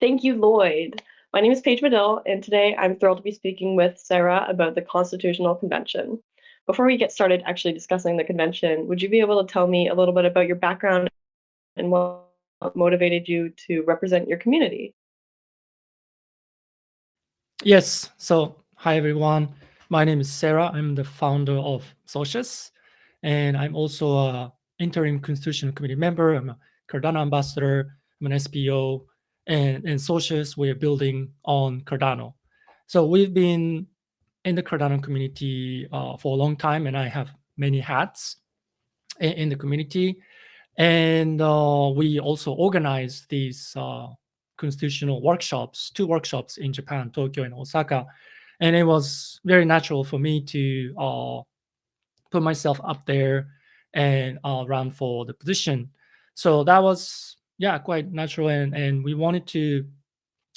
Thank you, Lloyd. My name is Paige Medill, and today I'm thrilled to be speaking with Seira about the Constitutional Convention. Before we get started actually discussing the convention, would you be able to tell me a little bit about your background and what motivated you to represent your community? Yes. So, hi everyone. My name is Sarah. I'm the founder of Socius, and I'm also a interim constitutional committee member. I'm a Cardano ambassador. I'm an SPO, and Socius we're building on Cardano. So we've been in the Cardano community for a long time, and I have many hats in the community. And we also organize these constitutional workshops, two workshops in Japan, Tokyo and Osaka. And it was very natural for me to put myself up there and run for the position. So that was, yeah, quite natural. And we wanted to,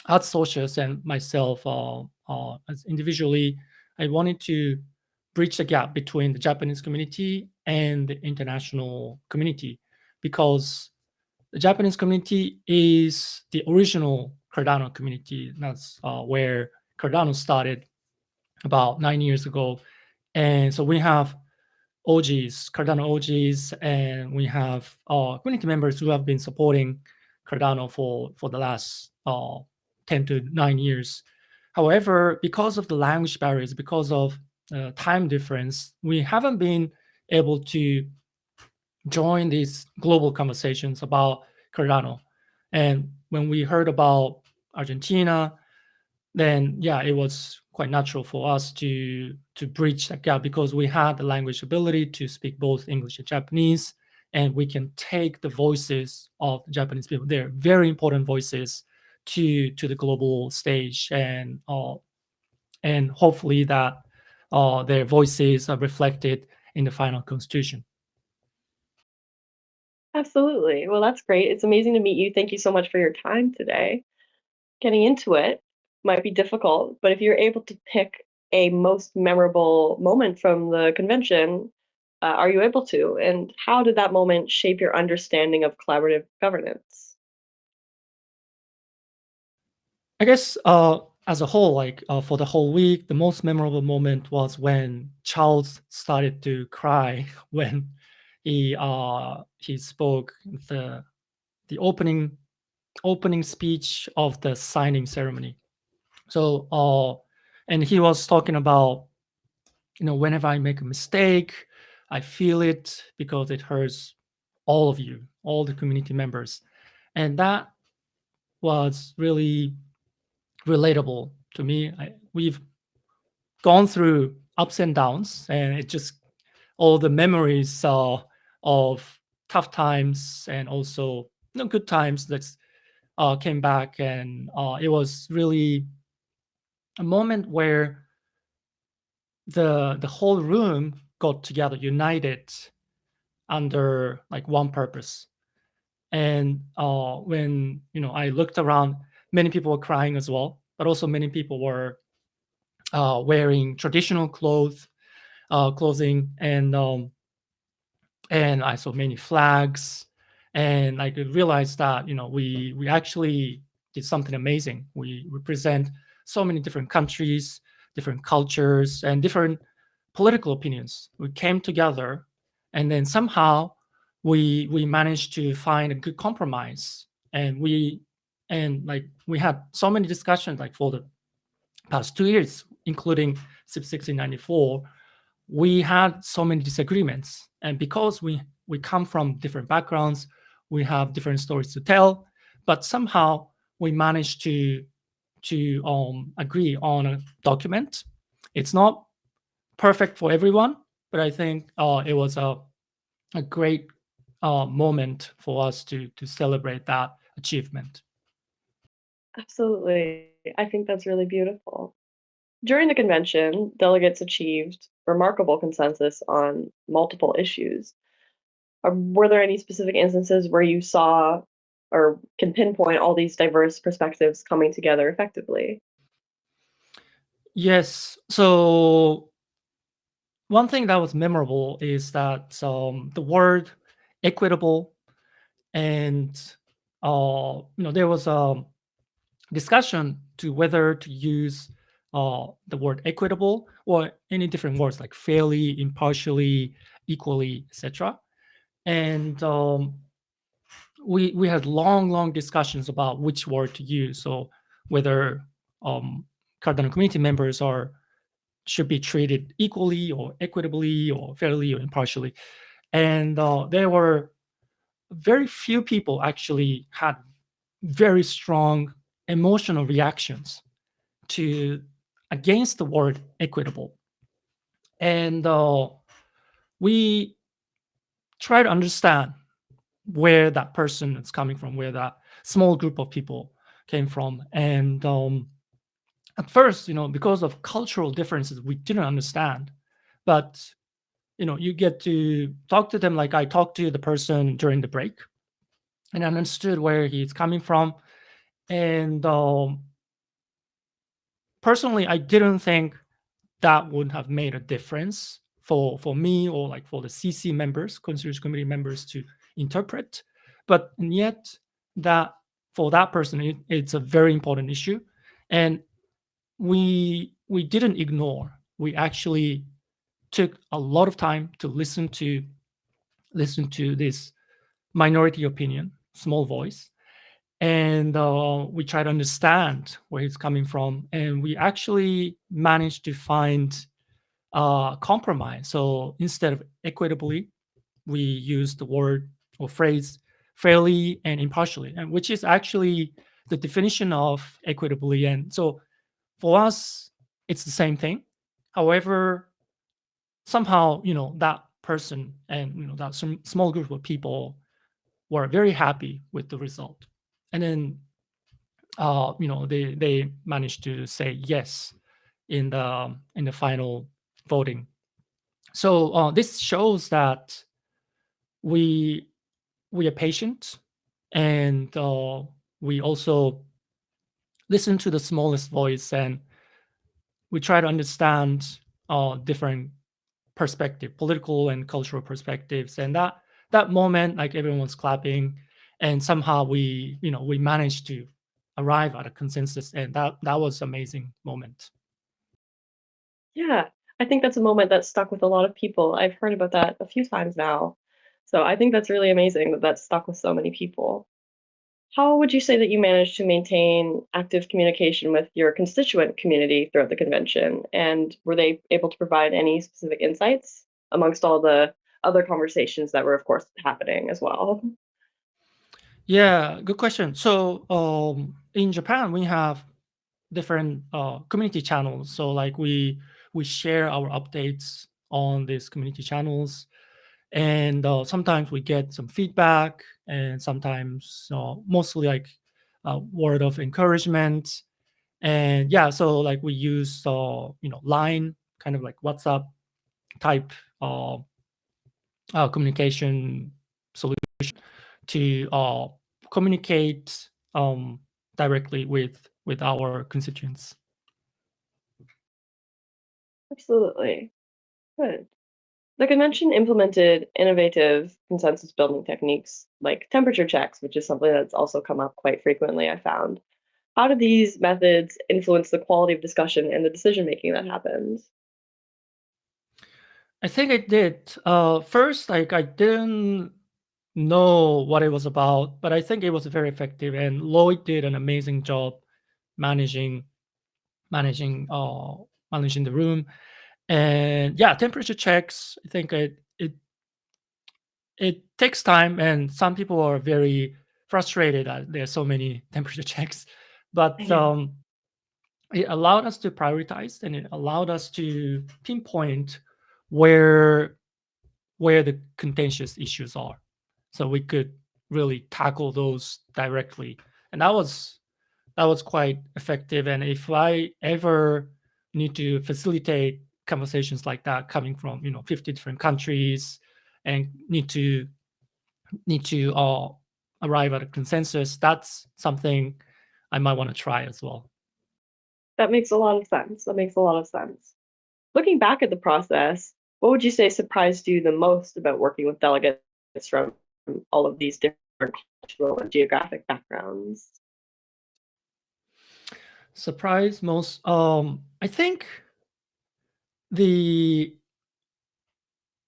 as Socius and myself, as individually, I wanted to bridge the gap between the Japanese community and the international community because the Japanese community is the original Cardano community. That's where Cardano started about 9 years ago. And so we have OGs, Cardano OGs, and we have community members who have been supporting Cardano for the last 10 to 9 years. However, because of the language barriers, because of time difference, we haven't been able to join these global conversations about Cardano. And when we heard about Argentina, then yeah, it was quite natural for us to bridge that gap because we had the language ability to speak both English and Japanese, and we can take the voices of the Japanese people. They're very important voices to the global stage, and hopefully that their voices are reflected in the final constitution. Absolutely. Well, that's great. It's amazing to meet you. Thank you so much for your time today. Getting into it might be difficult, but if you're able to pick a most memorable moment from the convention, are you able to? And how did that moment shape your understanding of collaborative governance? I guess as a whole, like for the whole week, the most memorable moment was when Charles started to cry when he spoke the opening speech of the signing ceremony. So and he was talking about, whenever I make a mistake, I feel it because it hurts all of you, all the community members, and that was really relatable to me. We've gone through ups and downs, and it just all the memories of tough times and also good times that came back, and it was really a moment where the whole room got together, united under like one purpose. And when I looked around, many people were crying as well, but also many people were wearing traditional clothing, and I saw many flags, and I could realize that we actually did something amazing. We represent so many different countries, different cultures, and different political opinions. We came together, and then somehow we managed to find a good compromise, and we had so many discussions like for the past 2 years, including SIP 1694. We had so many disagreements, and because we come from different backgrounds, we have different stories to tell, but somehow we managed to agree on a document. It's not perfect for everyone, but I think it was a great moment for us to celebrate that achievement. Absolutely. I think that's really beautiful. During the convention, delegates achieved remarkable consensus on multiple issues. Were there any specific instances where you saw or can pinpoint all these diverse perspectives coming together effectively? Yes. So one thing that was memorable is that the word equitable, and there was discussion to whether to use the word equitable or any different words like fairly, impartially, equally, etc. And we had long discussions about which word to use. So whether Cardano community members should be treated equally or equitably or fairly or impartially. And there were very few people actually had very strong emotional reactions to against the word equitable. And we try to understand where that person is coming from, where that small group of people came from. And at first, because of cultural differences, we didn't understand. But you get to talk to them like I talked to the person during the break, and I understood where he's coming from. And personally, I didn't think that would have made a difference for me or like for the CC members, constitution committee members to interpret. But yet, that for that person, it's a very important issue, and we didn't ignore. We actually took a lot of time to listen to this minority opinion, small voice, and we try to understand where he's coming from, and we actually managed to find compromise. So instead of equitably, we use the word or phrase fairly and impartially, and which is actually the definition of equitably. And so for us, it's the same thing. However, somehow, that person and that small group of people were very happy with the result, and then they managed to say yes in the final voting. So this shows that we we are patient, and we also listen to the smallest voice, and we try to understand different perspective, political and cultural perspectives. And that moment, like everyone was clapping, and somehow we managed to arrive at a consensus, and that was amazing moment. Yeah, I think that's a moment that stuck with a lot of people. I've heard about that a few times now. So I think that's really amazing that that stuck with so many people. How would you say that you managed to maintain active communication with your constituent community throughout the convention? And were they able to provide any specific insights amongst all the other conversations that were, of course, happening as well? Yeah, good question. So in Japan, we have different community channels. So like we share our updates on these community channels, and sometimes we get some feedback, and sometimes mostly like word of encouragement. And yeah, so like we use line, kind of like WhatsApp type uh, communication solution to communicate directly with our constituents. Absolutely. Good. The convention implemented innovative consensus building techniques like temperature checks, which is something that's also come up quite frequently, I found. How do these methods influence the quality of discussion and the decision making that happens? I think I did. First, like I didn't know what it was about, but I think it was very effective, and Lloyd did an amazing job managing managing uh managing the room. And yeah, temperature checks. I think it takes time, and some people are very frustrated that there's so many temperature checks, but Yeah. it allowed us to prioritize, and it allowed us to pinpoint where where the contentious issues are, so we could really tackle those directly. And that was quite effective. And if I ever need to facilitate conversations like that coming from 50 different countries, and need to arrive at a consensus, that's something I might want to try as well. That makes a lot of sense. That makes a lot of sense. Looking back at the process, what would you say surprised you the most about working with delegates from all of these different cultural and geographic backgrounds? Surprise most. I think the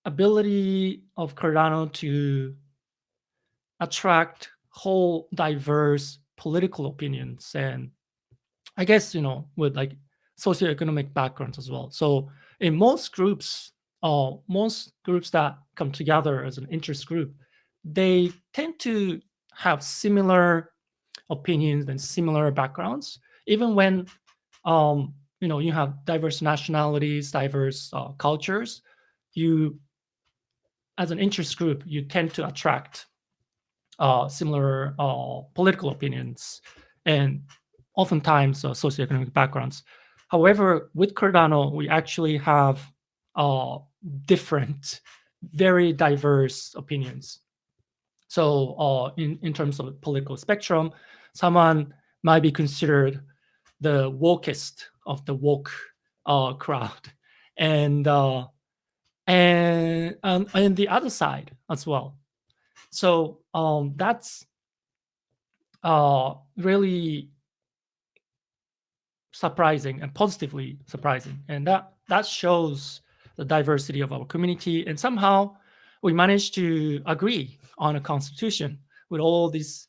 ability of Cardano to attract whole diverse political opinions, and I guess with like socioeconomic backgrounds as well. So in most groups that come together as an interest group, they tend to have similar opinions and similar backgrounds, even when you have diverse nationalities, diverse cultures. You, as an interest group, you tend to attract similar political opinions and oftentimes socioeconomic backgrounds. However, with Cardano, we actually have uh, different, very diverse opinions. So, in terms of the political spectrum, someone might be considered the wokest of the woke crowd, and and the other side as well. So that's really surprising and positively surprising, and that shows the diversity of our community. And somehow we managed to agree on a constitution with all these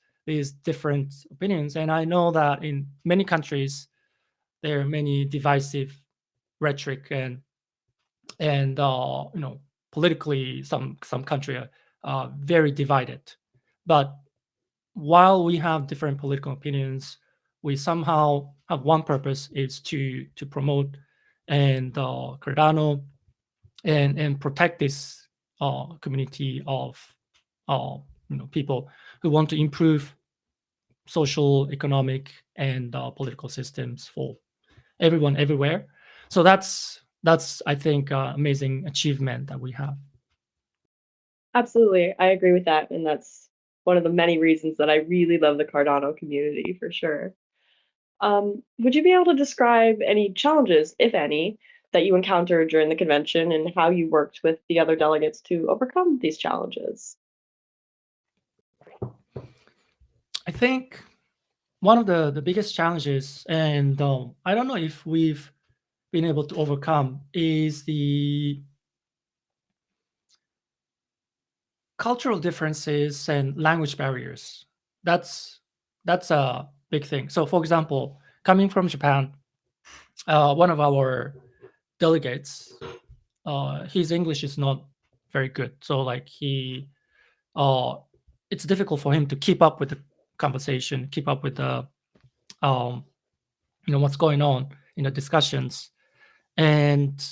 different opinions. And I know that in many countries there are many divisive rhetoric, and politically some country are very divided. But while we have different political opinions, we somehow have one purpose: is to promote and Cardano and protect this community of people who want to improve social, economic, and political systems for everyone everywhere. So that's I think amazing achievement that we have. Absolutely, I agree with that, and that's one of the many reasons that I really love the Cardano community for sure. Would you be able to describe any challenges, if any, that you encountered during the convention and how you worked with the other delegates to overcome these challenges? I think one of the biggest challenges, and I don't know if we've been able to overcome, is the cultural differences and language barriers. That's a big thing. So, for example, coming from Japan, one of our delegates, his English is not very good. So, like uh, it's difficult for him to keep up with the conversation, keep up with the um, what's going on in the discussions. And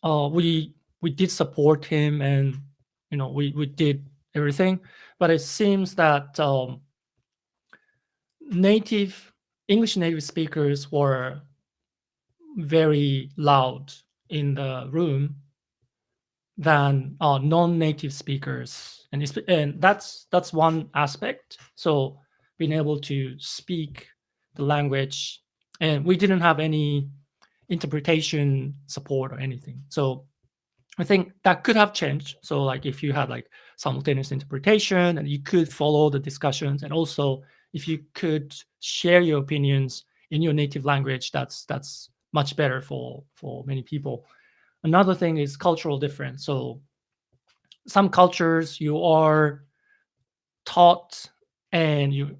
we did support him, and we did everything. But it seems that native English native speakers were very loud in the room than non-native speakers, and and that's one aspect. So being able to speak the language, and we didn't have any interpretation support or anything. So I think that could have changed. So like if you had like simultaneous interpretation and you could follow the discussions, and also if you could share your opinions in your native language, that's much better for many people. Another thing is cultural difference. So some cultures you are taught, and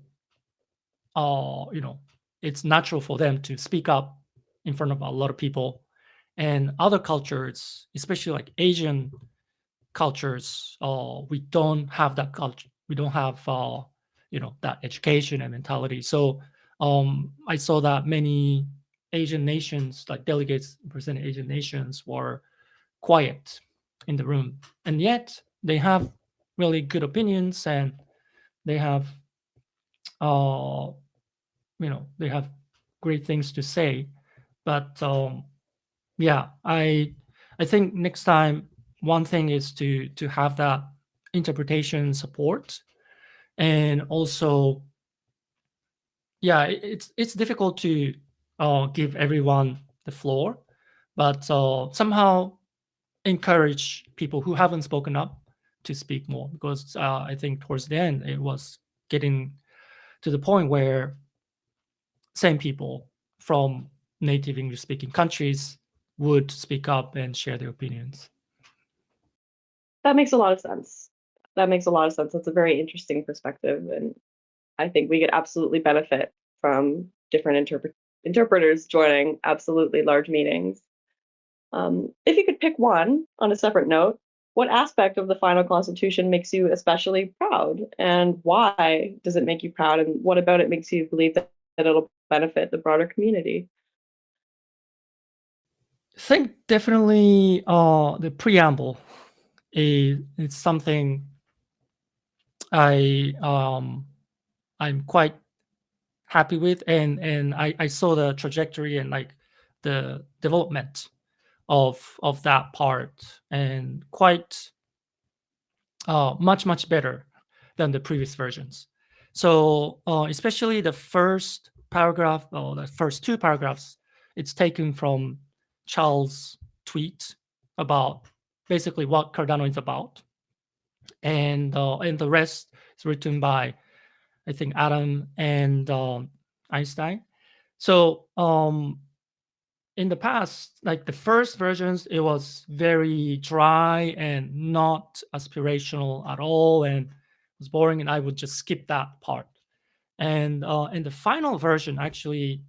it's natural for them to speak up in front of a lot of people. And other cultures, especially like Asian cultures, we don't have that culture. We don't have that education and mentality. So I saw that many Asian nations, like delegates representing Asian nations, were quiet in the room, and yet they have really good opinions, and they have uh, they have great things to say. But yeah, I think next time, one thing is to have that interpretation support. And also, yeah, it's difficult to give everyone the floor, but somehow encourage people who haven't spoken up to speak more, because I think towards the end it was getting to the point where same people from native English speaking countries would speak up and share their opinions. That makes a lot of sense. That makes a lot of sense. That's a very interesting perspective, and I think we could absolutely benefit from different interpreters joining absolutely large meetings. If you could pick one on a separate note, what aspect of the final constitution makes you especially proud, and why does it make you proud, and what about it makes you believe that it'll benefit the broader community? I think definitely the preamble is something I I'm quite happy with, and I saw the trajectory and like the development of that part, and quite much better than the previous versions. So especially the first paragraph or the first two paragraphs, it's taken from Charles' tweet about basically what Cardano is about, and the rest is written by I think Adam and Einstein. So in the past, like the first versions, it was very dry and not aspirational at all, and it was boring, and I would just skip that part. And in the final version, actually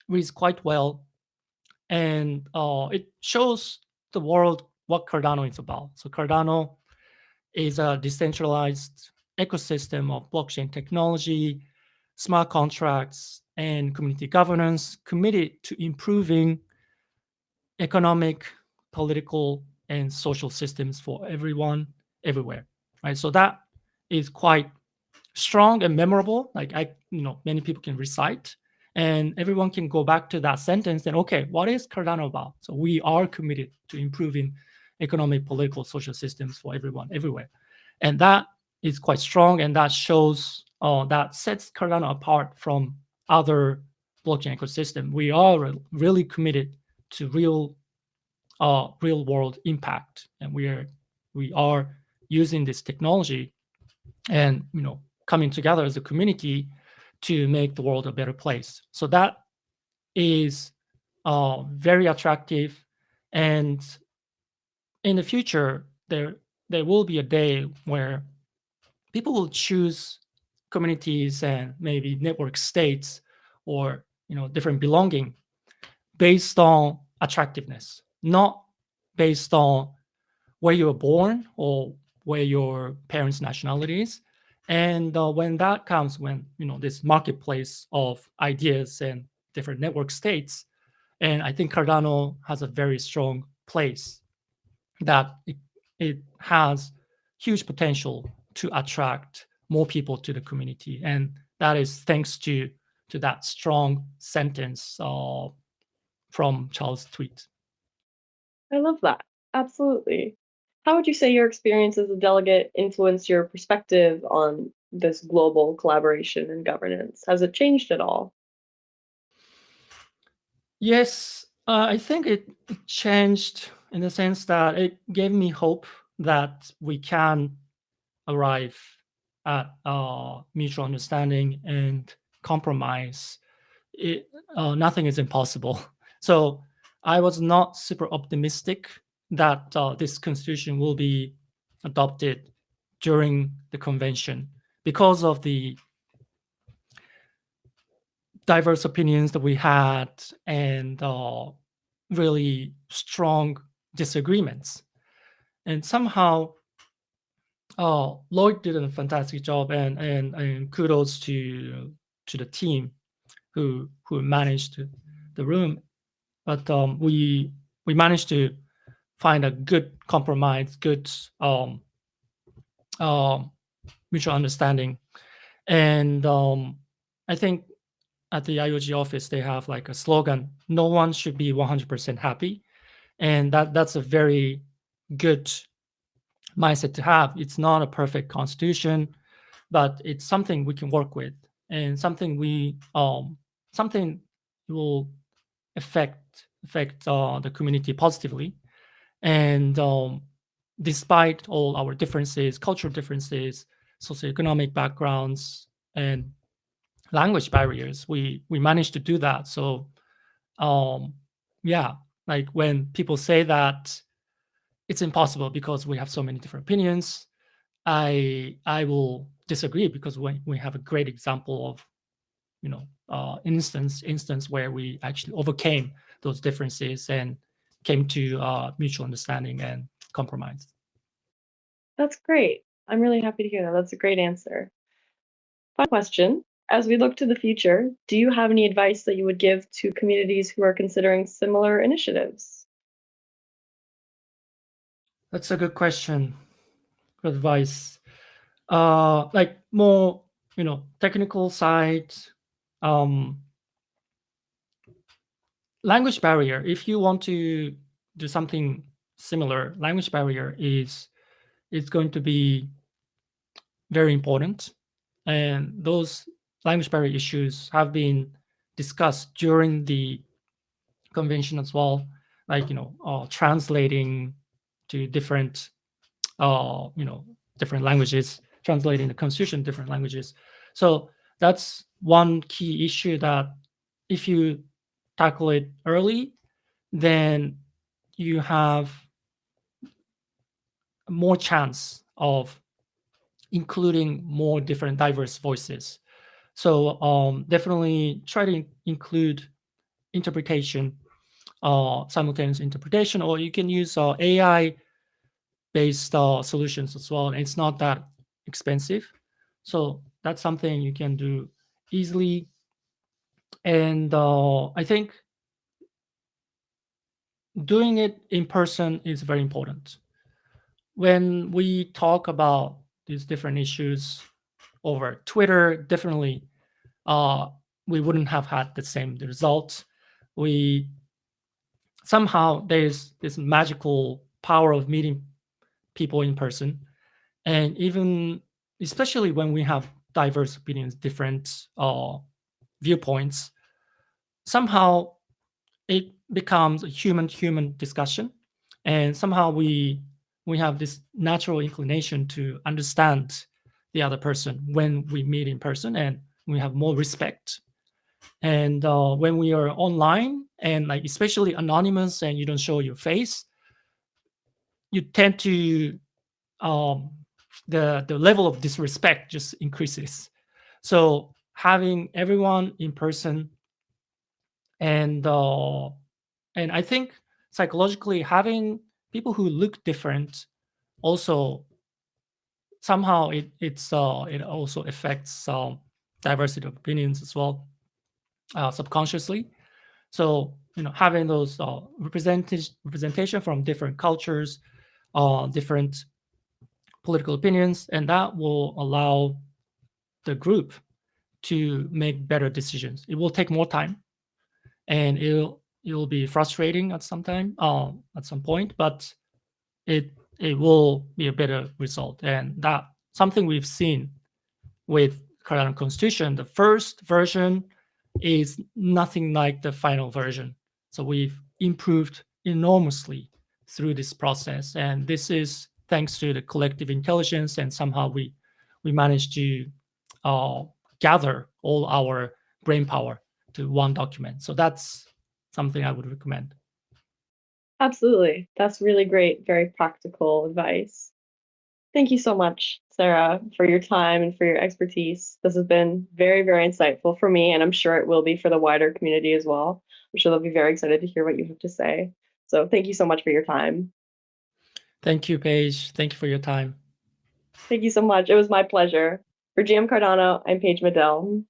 reads quite well, and it shows the world what Cardano is about. So Cardano is a decentralized ecosystem of blockchain technology, smart contracts, and community governance committed to improving economic, political, and social systems for everyone, everywhere. Right. So that is quite strong and memorable. Like many people can recite, and everyone can go back to that sentence and okay, what is Cardano about? So we are committed to improving economic, political, social systems for everyone, everywhere, and that is quite strong, and that shows that sets Cardano apart from other blockchain ecosystem. We are really committed to real world impact, and we are using this technology and coming together as a community to make the world a better place. So that is very attractive, and in the future there will be a day where people will choose communities and maybe network states or different belonging based on attractiveness, not based on where you were born or where your parents' nationality is. And when that comes, when this marketplace of ideas and different network states, and I think Cardano has a very strong place that it has huge potential to attract more people to the community, and that is thanks to that strong sentence from Charles' tweet. I love that. Absolutely. How would you say your experience as a delegate influenced your perspective on this global collaboration and governance? Has it changed at all? Yes, I think it changed in the sense that it gave me hope that we can arrive at mutual understanding and compromise. Nothing is impossible. So I was not super optimistic that this constitution will be adopted during the convention because of the diverse opinions that we had, and really strong disagreements. And somehow, Lloyd did a fantastic job, and kudos to the team who managed the room. But we managed to find a good compromise, good um, mutual understanding, and I think at the IOG office, they have like a slogan: "No one should be 100% happy," and that's a very good mindset to have. It's not a perfect constitution, but it's something we can work with, and something will affect the community positively. And despite all our differences, cultural differences, socioeconomic backgrounds, and language barriers, we managed to do that. So yeah, like when people say that it's impossible because we have so many different opinions, I will disagree, because we have a great example of, instance where we actually overcame those differences and came to mutual understanding and compromise. That's great. I'm really happy to hear that. That's a great answer. Final question. As we look to the future, do you have any advice that you would give to communities who are considering similar initiatives? That's a good question. Good advice. Like more, technical side, um, language barrier. If you want to do something similar, language barrier is going to be very important, and those language barrier issues have been discussed during the convention as well, like translating to different different languages, translating the constitution to different languages. So that's one key issue that if you tackle it early, then you have more chance of including more different diverse voices. So definitely try to include interpretation, simultaneous interpretation, or you can use AI based solutions as well. And it's not that expensive. So that's something you can do easily. And I think doing it in person is very important. When we talk about these different issues over Twitter, definitely uh, we wouldn't have had the same result. We somehow there's this magical power of meeting people in person, and even especially when we have diverse opinions, different viewpoints, somehow it becomes a human discussion, and somehow we have this natural inclination to understand the other person when we meet in person, and we have more respect. And when we are online and like especially anonymous and you don't show your face, you tend to um, the level of disrespect just increases. So having everyone in person, and I think psychologically having people who look different also somehow it also affects diversity of opinions as well, subconsciously. So having those representation from different cultures, different political opinions, and that will allow the group to make better decisions. It will take more time, and it'll be frustrating at some time, at some point, but it will be a better result. And that something we've seen with Cardano Constitution. The first version is nothing like the final version. So we've improved enormously through this process, and this is thanks to the collective intelligence. And somehow we managed to uh, gather all our brain power to one document. So that's something I would recommend. Absolutely. That's really great, very practical advice. Thank you so much, Sarah, for your time and for your expertise. This has been very, very insightful for me, and I'm sure it will be for the wider community as well. I'm sure they'll be very excited to hear what you have to say. So thank you so much for your time. Thank you, Paige. Thank you for your time. Thank you so much. It was my pleasure. For GM Cardano, I'm Paige Medell.